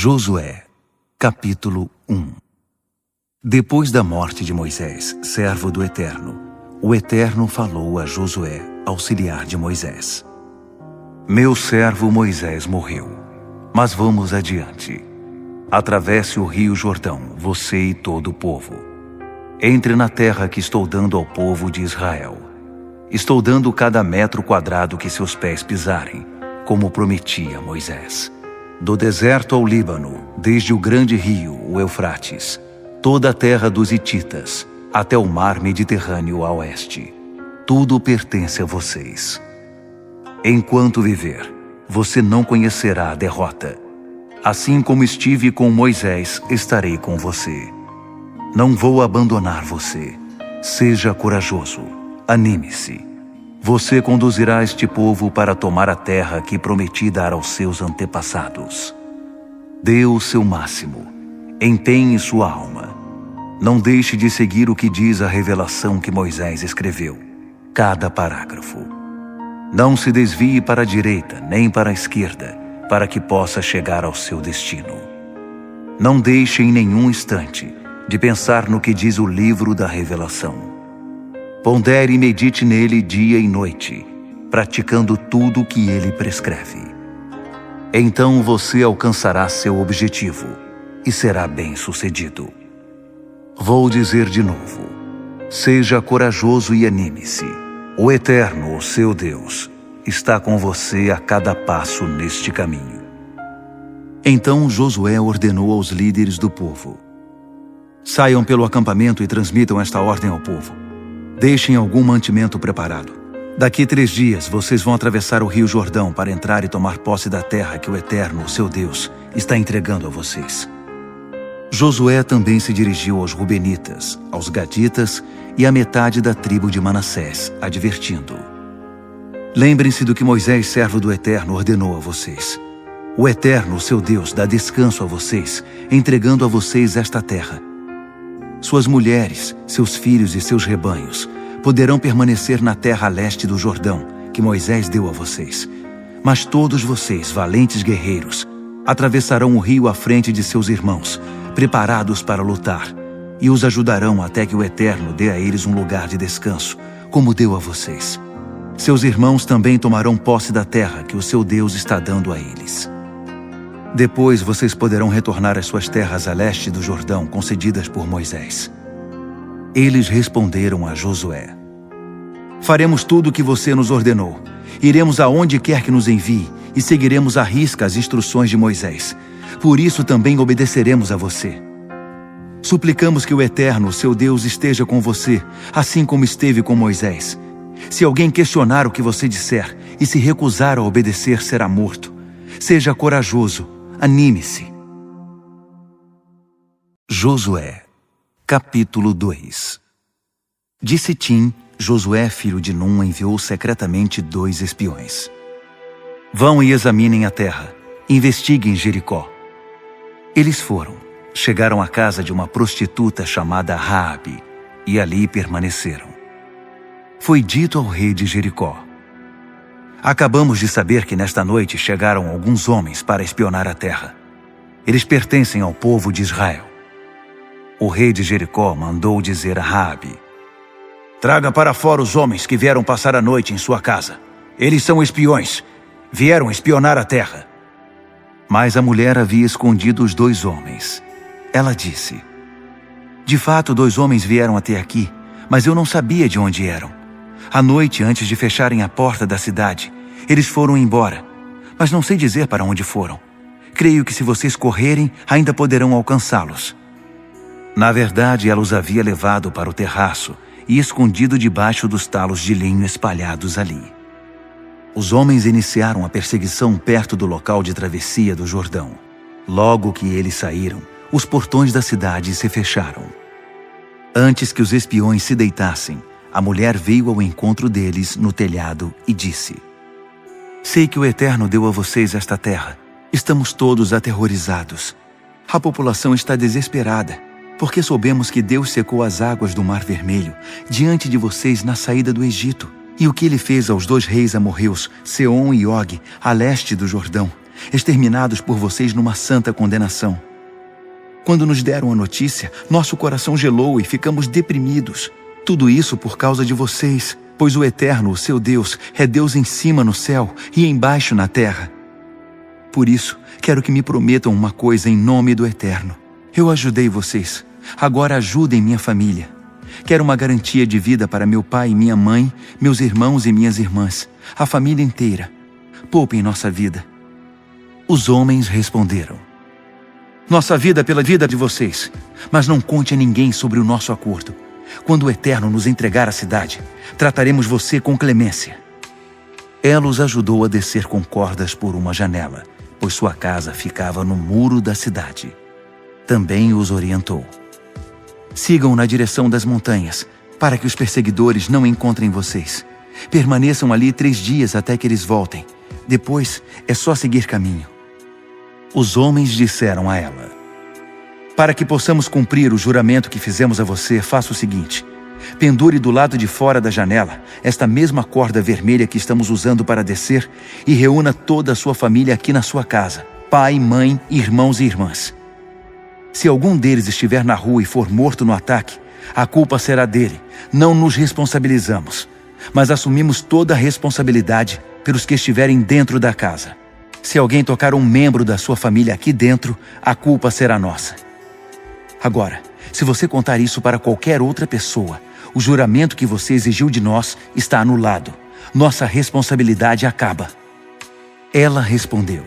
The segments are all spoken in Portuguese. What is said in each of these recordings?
Josué, capítulo 1. Depois da morte de Moisés, servo do Eterno, o Eterno falou a Josué, auxiliar de Moisés. Meu servo Moisés morreu, mas vamos adiante. Atravesse o rio Jordão, você e todo o povo. Entre na terra que estou dando ao povo de Israel. Estou dando cada metro quadrado que seus pés pisarem, como prometi a Moisés. Do deserto ao Líbano, desde o grande rio, o Eufrates, toda a terra dos Hititas, até o mar Mediterrâneo a oeste. Tudo pertence a vocês. Enquanto viver, você não conhecerá a derrota. Assim como estive com Moisés, estarei com você. Não vou abandonar você. Seja corajoso. Anime-se. Você conduzirá este povo para tomar a terra que prometi dar aos seus antepassados. Dê o seu máximo. Empenhe sua alma. Não deixe de seguir o que diz a revelação que Moisés escreveu, cada parágrafo. Não se desvie para a direita nem para a esquerda, para que possa chegar ao seu destino. Não deixe em nenhum instante de pensar no que diz o livro da revelação. Pondere e medite nele dia e noite, praticando tudo o que ele prescreve. Então você alcançará seu objetivo e será bem-sucedido. Vou dizer de novo: seja corajoso e anime-se. O Eterno, o seu Deus, está com você a cada passo neste caminho. Então Josué ordenou aos líderes do povo: saiam pelo acampamento e transmitam esta ordem ao povo. Deixem algum mantimento preparado. Daqui 3 dias vocês vão atravessar o rio Jordão para entrar e tomar posse da terra que o Eterno, o seu Deus, está entregando a vocês. Josué também se dirigiu aos Rubenitas, aos Gaditas e à metade da tribo de Manassés, advertindo: lembrem-se do que Moisés, servo do Eterno, ordenou a vocês. O Eterno, o seu Deus, dá descanso a vocês, entregando a vocês esta terra. Suas mulheres, seus filhos e seus rebanhos poderão permanecer na terra a leste do Jordão, que Moisés deu a vocês. Mas todos vocês, valentes guerreiros, atravessarão o rio à frente de seus irmãos, preparados para lutar, e os ajudarão até que o Eterno dê a eles um lugar de descanso, como deu a vocês. Seus irmãos também tomarão posse da terra que o seu Deus está dando a eles. Depois vocês poderão retornar às suas terras a leste do Jordão, concedidas por Moisés. Eles responderam a Josué: faremos tudo o que você nos ordenou. Iremos aonde quer que nos envie e seguiremos à risca as instruções de Moisés. Por isso também obedeceremos a você. Suplicamos que o Eterno, seu Deus, esteja com você, assim como esteve com Moisés. Se alguém questionar o que você disser e se recusar a obedecer, será morto. Seja corajoso. Anime-se. Josué, capítulo 2. De Sitim, Josué, filho de Num, enviou secretamente 2 espiões. Vão e examinem a terra, investiguem Jericó. Eles foram, chegaram à casa de uma prostituta chamada Raabe, e ali permaneceram. Foi dito ao rei de Jericó: acabamos de saber que nesta noite chegaram alguns homens para espionar a terra. Eles pertencem ao povo de Israel. O rei de Jericó mandou dizer a Raabe: traga para fora os homens que vieram passar a noite em sua casa. Eles são espiões. Vieram espionar a terra. Mas a mulher havia escondido os 2 homens. Ela disse: de fato, 2 homens vieram até aqui, mas eu não sabia de onde eram. À noite, antes de fecharem a porta da cidade, eles foram embora, mas não sei dizer para onde foram. Creio que se vocês correrem, ainda poderão alcançá-los. Na verdade, ela os havia levado para o terraço e escondido debaixo dos talos de linho espalhados ali. Os homens iniciaram a perseguição perto do local de travessia do Jordão. Logo que eles saíram, os portões da cidade se fecharam. Antes que os espiões se deitassem, a mulher veio ao encontro deles no telhado e disse: sei que o Eterno deu a vocês esta terra. Estamos todos aterrorizados. A população está desesperada, porque soubemos que Deus secou as águas do Mar Vermelho diante de vocês na saída do Egito, e o que ele fez aos 2 reis amorreus, Seom e Og, a leste do Jordão, exterminados por vocês numa santa condenação. Quando nos deram a notícia, nosso coração gelou e ficamos deprimidos. Tudo isso por causa de vocês, pois o Eterno, o seu Deus, é Deus em cima no céu e embaixo na terra. Por isso, quero que me prometam uma coisa em nome do Eterno. Eu ajudei vocês, agora ajudem minha família. Quero uma garantia de vida para meu pai e minha mãe, meus irmãos e minhas irmãs, a família inteira. Poupem nossa vida. Os homens responderam: nossa vida pela vida de vocês, mas não conte a ninguém sobre o nosso acordo. Quando o Eterno nos entregar a cidade, trataremos você com clemência. Ela os ajudou a descer com cordas por uma janela, pois sua casa ficava no muro da cidade. Também os orientou: sigam na direção das montanhas, para que os perseguidores não encontrem vocês. Permaneçam ali 3 dias até que eles voltem. Depois é só seguir caminho. Os homens disseram a ela: para que possamos cumprir o juramento que fizemos a você, faça o seguinte: pendure do lado de fora da janela esta mesma corda vermelha que estamos usando para descer e reúna toda a sua família aqui na sua casa, pai, mãe, irmãos e irmãs. Se algum deles estiver na rua e for morto no ataque, a culpa será dele. Não nos responsabilizamos, mas assumimos toda a responsabilidade pelos que estiverem dentro da casa. Se alguém tocar um membro da sua família aqui dentro, a culpa será nossa. Agora, se você contar isso para qualquer outra pessoa, o juramento que você exigiu de nós está anulado. Nossa responsabilidade acaba. Ela respondeu: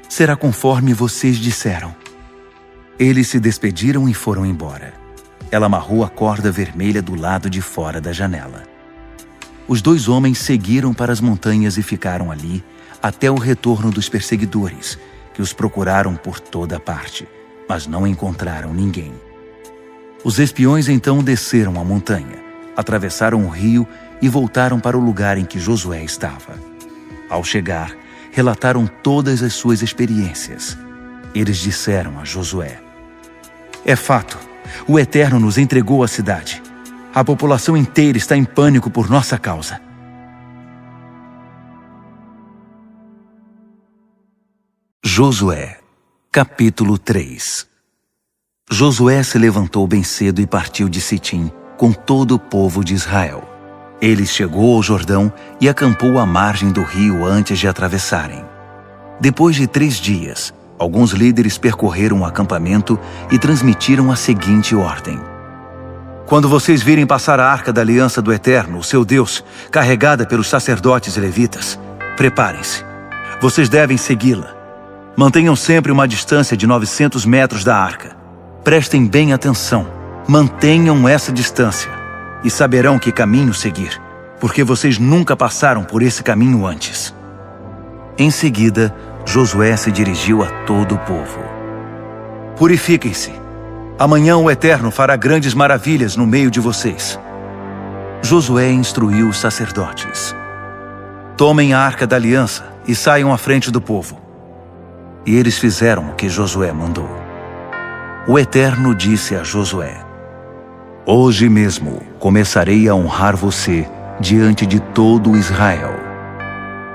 será conforme vocês disseram. Eles se despediram e foram embora. Ela amarrou a corda vermelha do lado de fora da janela. Os 2 homens seguiram para as montanhas e ficaram ali até o retorno dos perseguidores, que os procuraram por toda parte, mas não encontraram ninguém. Os espiões então desceram a montanha, atravessaram o rio e voltaram para o lugar em que Josué estava. Ao chegar, relataram todas as suas experiências. Eles disseram a Josué: é fato, o Eterno nos entregou a cidade. A população inteira está em pânico por nossa causa. Josué, capítulo 3. Josué se levantou bem cedo e partiu de Sitim com todo o povo de Israel. Ele chegou ao Jordão e acampou à margem do rio antes de atravessarem. Depois de 3 dias, alguns líderes percorreram o acampamento e transmitiram a seguinte ordem: quando vocês virem passar a arca da aliança do Eterno, o seu Deus, carregada pelos sacerdotes e levitas, preparem-se. Vocês devem segui-la. Mantenham sempre uma distância de 900 metros da arca. Prestem bem atenção. Mantenham essa distância e saberão que caminho seguir, porque vocês nunca passaram por esse caminho antes. Em seguida, Josué se dirigiu a todo o povo: purifiquem-se. Amanhã o Eterno fará grandes maravilhas no meio de vocês. Josué instruiu os sacerdotes: tomem a arca da aliança e saiam à frente do povo. E eles fizeram o que Josué mandou. O Eterno disse a Josué: hoje mesmo começarei a honrar você diante de todo Israel.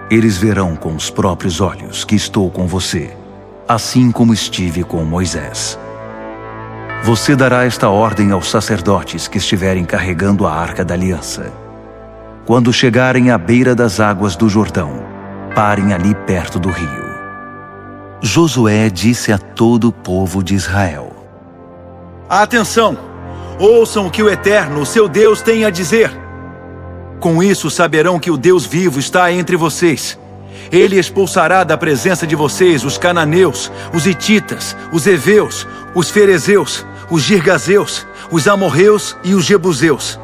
Eles verão com os próprios olhos que estou com você, assim como estive com Moisés. Você dará esta ordem aos sacerdotes que estiverem carregando a arca da aliança. Quando chegarem à beira das águas do Jordão, parem ali perto do rio. Josué disse a todo o povo de Israel: atenção! Ouçam o que o Eterno, o seu Deus, tem a dizer. Com isso saberão que o Deus vivo está entre vocês. Ele expulsará da presença de vocês os cananeus, os hititas, os heveus, os ferezeus, os girgazeus, os amorreus e os jebuseus.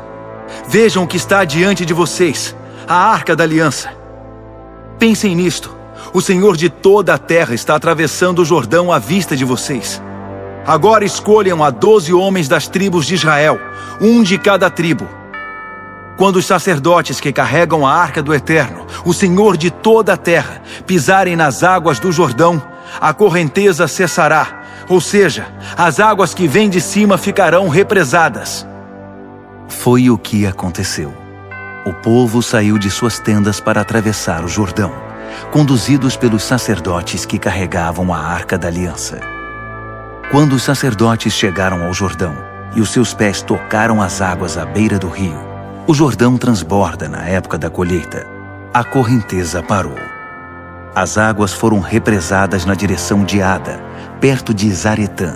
Vejam o que está diante de vocês, a arca da aliança. Pensem nisto. O Senhor de toda a terra está atravessando o Jordão à vista de vocês. Agora escolham a 12 homens das tribos de Israel, um de cada tribo. Quando os sacerdotes que carregam a arca do Eterno, o Senhor de toda a terra, pisarem nas águas do Jordão, a correnteza cessará, ou seja, as águas que vêm de cima ficarão represadas. Foi o que aconteceu. O povo saiu de suas tendas para atravessar o Jordão, conduzidos pelos sacerdotes que carregavam a Arca da Aliança. Quando os sacerdotes chegaram ao Jordão e os seus pés tocaram as águas à beira do rio, o Jordão transborda na época da colheita. A correnteza parou. As águas foram represadas na direção de Ada, perto de Zaretã.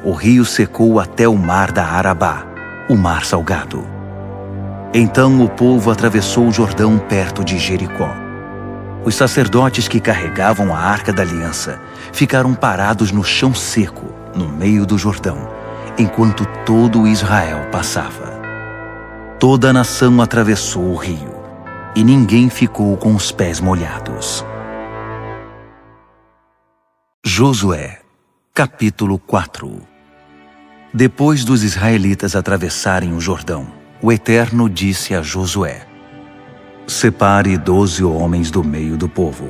O rio secou até o mar da Arabá, o mar salgado. Então o povo atravessou o Jordão perto de Jericó. Os sacerdotes que carregavam a Arca da Aliança ficaram parados no chão seco, no meio do Jordão, enquanto todo Israel passava. Toda a nação atravessou o rio, e ninguém ficou com os pés molhados. Josué, capítulo 4. Depois dos israelitas atravessarem o Jordão, o Eterno disse a Josué: separe 12 homens do meio do povo,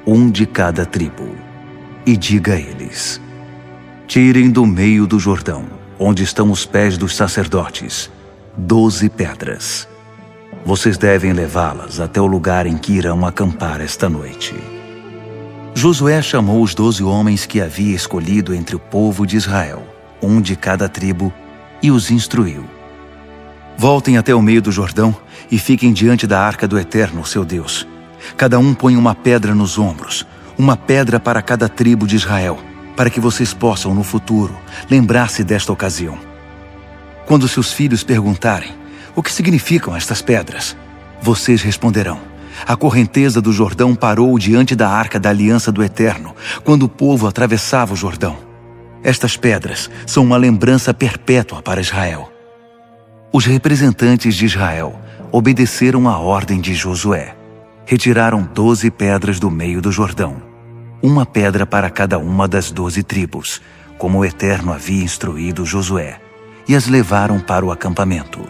um de cada tribo, e diga a eles: tirem do meio do Jordão, onde estão os pés dos sacerdotes, 12 pedras. Vocês devem levá-las até o lugar em que irão acampar esta noite. Josué chamou os 12 homens que havia escolhido entre o povo de Israel, um de cada tribo, e os instruiu: voltem até o meio do Jordão e fiquem diante da Arca do Eterno, seu Deus. Cada um põe uma pedra nos ombros, uma pedra para cada tribo de Israel, para que vocês possam, no futuro, lembrar-se desta ocasião. Quando seus filhos perguntarem o que significam estas pedras, vocês responderão: a correnteza do Jordão parou diante da Arca da Aliança do Eterno, quando o povo atravessava o Jordão. Estas pedras são uma lembrança perpétua para Israel. Os representantes de Israel obedeceram à ordem de Josué. Retiraram 12 pedras do meio do Jordão, uma pedra para cada uma das 12 tribos, como o Eterno havia instruído Josué, e as levaram para o acampamento.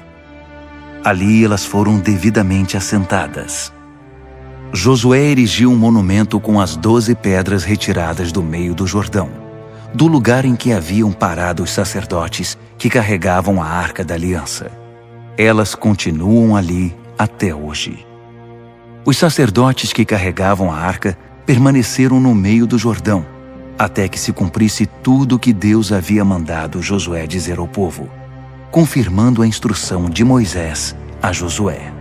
Ali elas foram devidamente assentadas. Josué erigiu um monumento com as 12 pedras retiradas do meio do Jordão, do lugar em que haviam parado os sacerdotes que carregavam a Arca da Aliança. Elas continuam ali até hoje. Os sacerdotes que carregavam a arca permaneceram no meio do Jordão, até que se cumprisse tudo o que Deus havia mandado Josué dizer ao povo, confirmando a instrução de Moisés a Josué.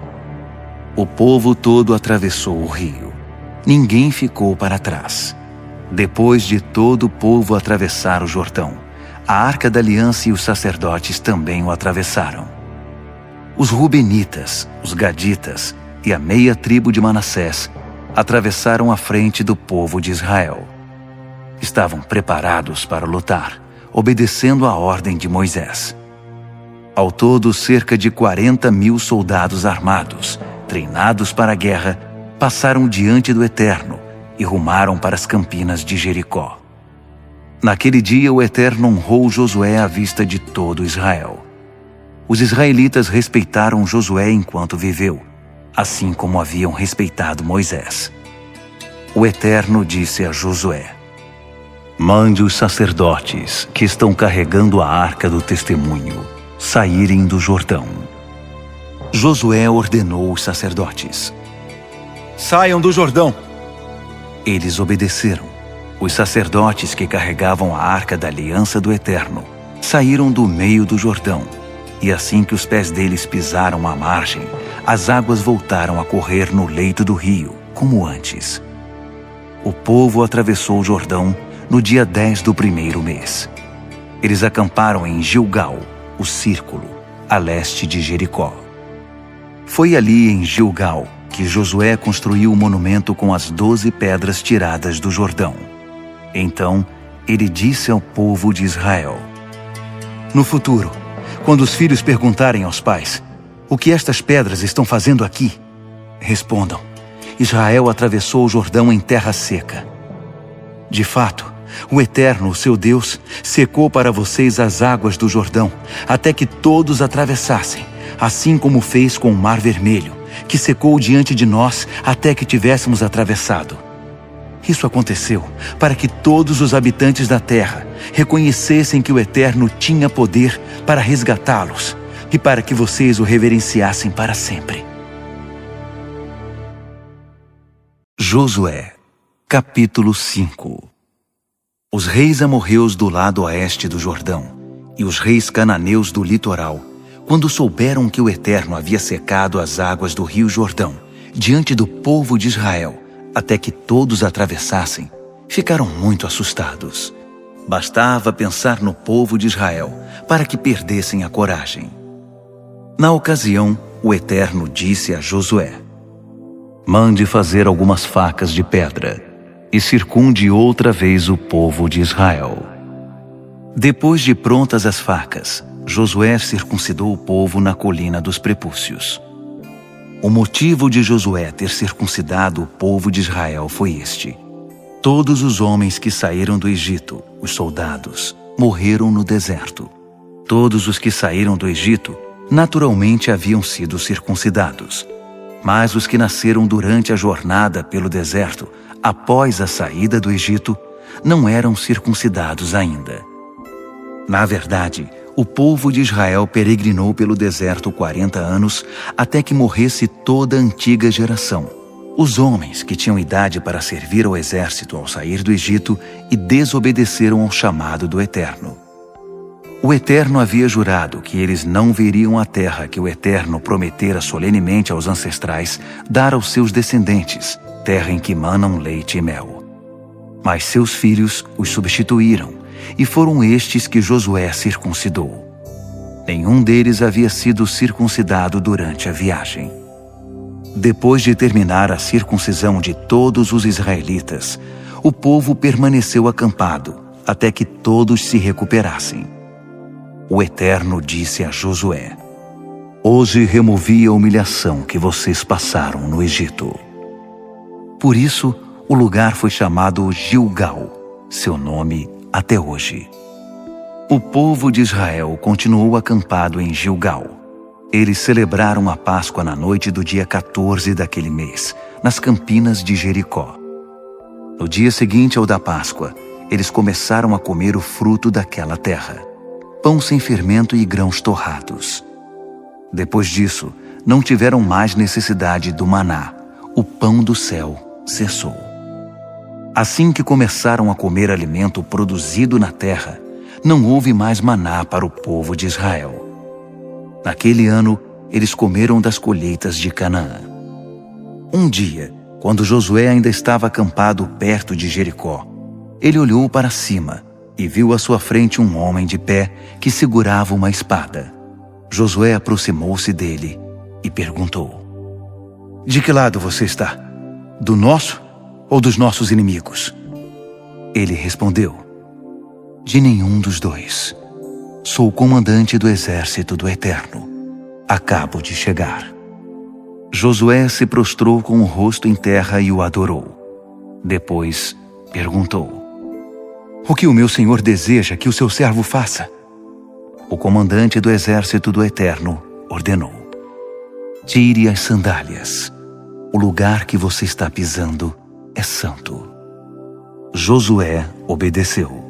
O povo todo atravessou o rio. Ninguém ficou para trás. Depois de todo o povo atravessar o Jordão, a Arca da Aliança e os sacerdotes também o atravessaram. Os Rubenitas, os Gaditas e a meia tribo de Manassés atravessaram a frente do povo de Israel. Estavam preparados para lutar, obedecendo à ordem de Moisés. Ao todo, cerca de 40.000 soldados armados, treinados para a guerra, passaram diante do Eterno e rumaram para as campinas de Jericó. Naquele dia o Eterno honrou Josué à vista de todo Israel. Os israelitas respeitaram Josué enquanto viveu, assim como haviam respeitado Moisés. O Eterno disse a Josué: mande os sacerdotes que estão carregando a Arca do Testemunho saírem do Jordão. Josué ordenou os sacerdotes: saiam do Jordão. Eles obedeceram. Os sacerdotes que carregavam a Arca da Aliança do Eterno saíram do meio do Jordão, e assim que os pés deles pisaram a margem, as águas voltaram a correr no leito do rio, como antes. O povo atravessou o Jordão no dia 10 do primeiro mês. Eles acamparam em Gilgal, o círculo, a leste de Jericó. Foi ali em Gilgal que Josué construiu o monumento com as 12 pedras tiradas do Jordão. Então, ele disse ao povo de Israel: no futuro, quando os filhos perguntarem aos pais: o que estas pedras estão fazendo aqui? Respondam: Israel atravessou o Jordão em terra seca. De fato, o Eterno, o seu Deus, secou para vocês as águas do Jordão, até que todos atravessassem, assim como fez com o Mar Vermelho, que secou diante de nós até que tivéssemos atravessado. Isso aconteceu para que todos os habitantes da terra reconhecessem que o Eterno tinha poder para resgatá-los e para que vocês o reverenciassem para sempre. Josué, capítulo 5. Os reis amorreus do lado oeste do Jordão e os reis cananeus do litoral, quando souberam que o Eterno havia secado as águas do rio Jordão diante do povo de Israel, até que todos atravessassem, ficaram muito assustados. Bastava pensar no povo de Israel para que perdessem a coragem. Na ocasião, o Eterno disse a Josué: mande fazer algumas facas de pedra e circunde outra vez o povo de Israel. Depois de prontas as facas, Josué circuncidou o povo na colina dos prepúcios. O motivo de Josué ter circuncidado o povo de Israel foi este: todos os homens que saíram do Egito, os soldados, morreram no deserto. Todos os que saíram do Egito naturalmente haviam sido circuncidados, mas os que nasceram durante a jornada pelo deserto, após a saída do Egito, não eram circuncidados ainda. Na verdade, o povo de Israel peregrinou pelo deserto 40 anos até que morresse toda a antiga geração, os homens que tinham idade para servir ao exército ao sair do Egito e desobedeceram ao chamado do Eterno. O Eterno havia jurado que eles não veriam a terra que o Eterno prometera solenemente aos ancestrais dar aos seus descendentes, terra em que manam leite e mel. Mas seus filhos os substituíram, e foram estes que Josué circuncidou. Nenhum deles havia sido circuncidado durante a viagem. Depois de terminar a circuncisão de todos os israelitas, o povo permaneceu acampado até que todos se recuperassem. O Eterno disse a Josué: hoje removi a humilhação que vocês passaram no Egito. Por isso, o lugar foi chamado Gilgal, seu nome até hoje. O povo de Israel continuou acampado em Gilgal. Eles celebraram a Páscoa na noite do dia 14 daquele mês, nas campinas de Jericó. No dia seguinte ao da Páscoa, eles começaram a comer o fruto daquela terra, pão sem fermento e grãos torrados. Depois disso, não tiveram mais necessidade do maná. O pão do céu cessou. Assim que começaram a comer alimento produzido na terra, não houve mais maná para o povo de Israel. Naquele ano, eles comeram das colheitas de Canaã. Um dia, quando Josué ainda estava acampado perto de Jericó, ele olhou para cima e viu à sua frente um homem de pé que segurava uma espada. Josué aproximou-se dele e perguntou: de que lado você está? Do nosso ou dos nossos inimigos? Ele respondeu: de nenhum dos dois. Sou o comandante do exército do Eterno. Acabo de chegar. Josué se prostrou com o rosto em terra e o adorou. Depois perguntou: o que o meu senhor deseja que o seu servo faça? O comandante do exército do Eterno ordenou: tire as sandálias. O lugar que você está pisando é santo. Josué obedeceu.